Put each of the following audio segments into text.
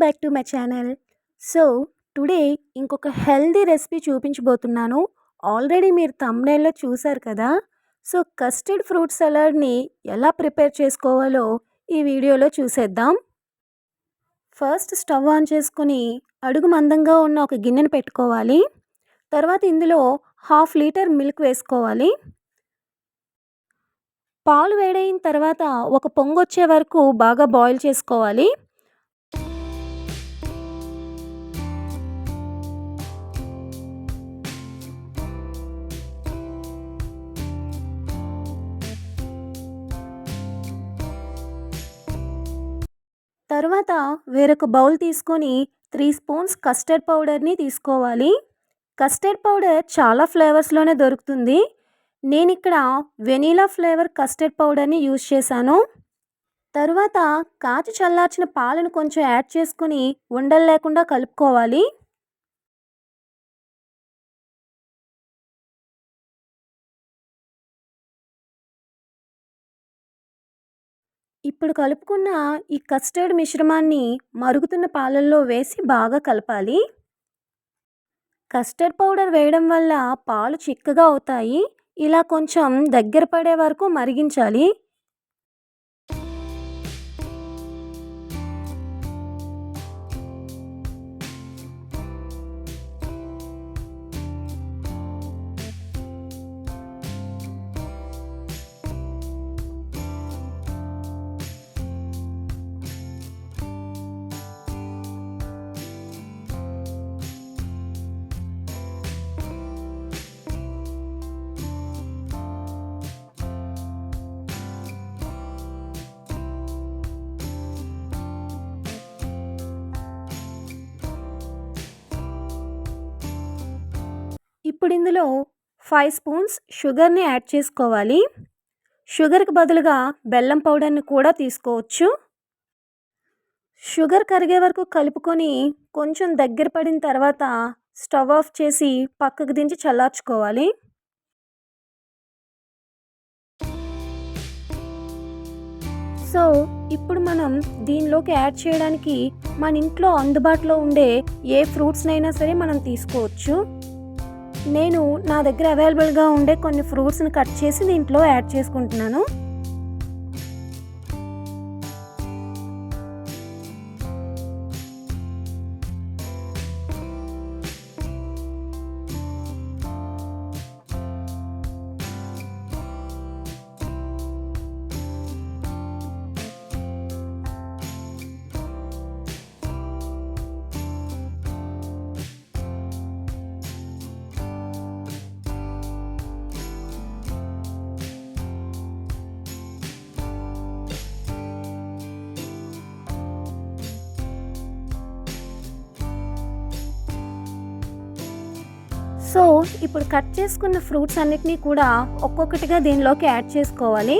Back to my channel. So, today ఇంకొక healthy recipe చూపించబోతున్నాను. Already మీరు థంబ్‌నెయిల్‌లో చూసారు కదా! సో, కస్టర్డ్ ఫ్రూట్ సలాడ్‌ని ఎలా ప్రిపేర్ చేసుకోవాలో ఈ వీడియోలో చూసేద్దాం. ఫస్ట్ స్టవ్ ఆన్ చేసుకొని అడుగు మందంగా ఉన్న ఒక గిన్నెను పెట్టుకోవాలి. తర్వాత ఇందులో హాఫ్ లీటర్ మిల్క్ వేసుకోవాలి. పాలు వేడైన తర్వాత ఒక పొంగొచ్చే వరకు బాగా బాయిల్ చేసుకోవాలి. తర్వాత వేరొక బౌల్ తీసుకొని 3 స్పూన్స్ కస్టర్డ్ పౌడర్‌ని తీసుకోవాలి. కస్టర్డ్ పౌడర్ చాలా ఫ్లేవర్స్‌లోనే దొరుకుతుంది. నేనిక్కడ వెనిలా ఫ్లేవర్ కస్టర్డ్ పౌడర్‌ని యూజ్ చేశాను. తరువాత కాచి చల్లార్చిన పాలను కొంచెం యాడ్ చేసుకొని ఉండలు లేకుండా కలుపుకోవాలి. ఇప్పుడు కలుపుకున్న ఈ కస్టర్డ్ మిశ్రమాన్ని మరుగుతున్న పాలల్లో వేసి బాగా కలపాలి. కస్టర్డ్ పౌడర్ వేయడం వల్ల పాలు చిక్కగా అవుతాయి. ఇలా కొంచెం దగ్గర పడే వరకు మరిగించాలి. ఇప్పుడు ఇందులో 5 స్పూన్స్ షుగర్‌ని యాడ్ చేసుకోవాలి. షుగర్‌కి బదులుగా బెల్లం పౌడర్‌ని కూడా తీసుకోవచ్చు. షుగర్ కరిగే వరకు కలుపుకొని కొంచెం దగ్గర పడిన తర్వాత స్టవ్ ఆఫ్ చేసి పక్కకు దించి చల్లార్చుకోవాలి. సో, ఇప్పుడు మనం దీనిలోకి యాడ్ చేయడానికి మన ఇంట్లో అందుబాటులో ఉండే ఏ ఫ్రూట్స్‌నైనా సరే మనం తీసుకోవచ్చు. నేను నా దగ్గర అవైలబుల్‌గా ఉండే కొన్ని ఫ్రూట్స్‌ని కట్ చేసి దీంట్లో యాడ్ చేసుకుంటున్నాను. సో, ఇప్పుడు కట్ చేసుకున్న ఫ్రూట్స్ అన్నిటిని కూడా ఒక్కొక్కటిగా దీనిలోకి యాడ్ చేసుకోవాలి.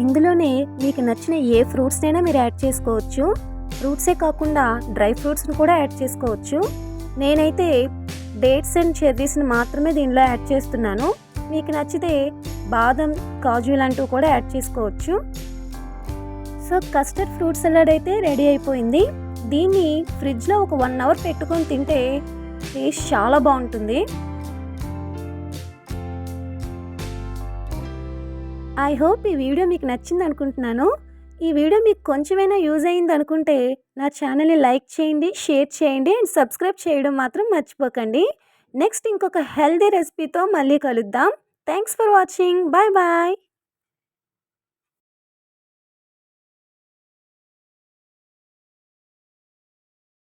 ఇందులోనే మీకు నచ్చిన ఏ ఫ్రూట్స్‌నైనా మీరు యాడ్ చేసుకోవచ్చు. ఫ్రూట్సే కాకుండా డ్రై ఫ్రూట్స్‌ని కూడా యాడ్ చేసుకోవచ్చు. నేనైతే డేట్స్ అండ్ చెర్రీస్‌ని మాత్రమే దీనిలో యాడ్ చేస్తున్నాను. మీకు నచ్చితే బాదం, కాజు లాంటివి కూడా యాడ్ చేసుకోవచ్చు. సో, కస్టర్డ్ ఫ్రూట్ సలాడ్ అయితే రెడీ అయిపోయింది. దీన్ని ఫ్రిడ్జ్‌లో ఒక 1 అవర్ పెట్టుకొని తింటే టేస్ట్ చాలా బాగుంటుంది. ఐ హోప్ ఈ వీడియో మీకు నచ్చింది అనుకుంటున్నాను. ఈ వీడియో మీకు కొంచెమైనా యూజ్ అయింది అనుకుంటే నా ఛానల్ని లైక్ చేయండి, షేర్ చేయండి అండ్ సబ్స్క్రైబ్ చేయడం మాత్రం మర్చిపోకండి. నెక్స్ట్ ఇంకొక హెల్తీ రెసిపీతో మళ్ళీ కలుద్దాం. Thanks for watching. Bye bye.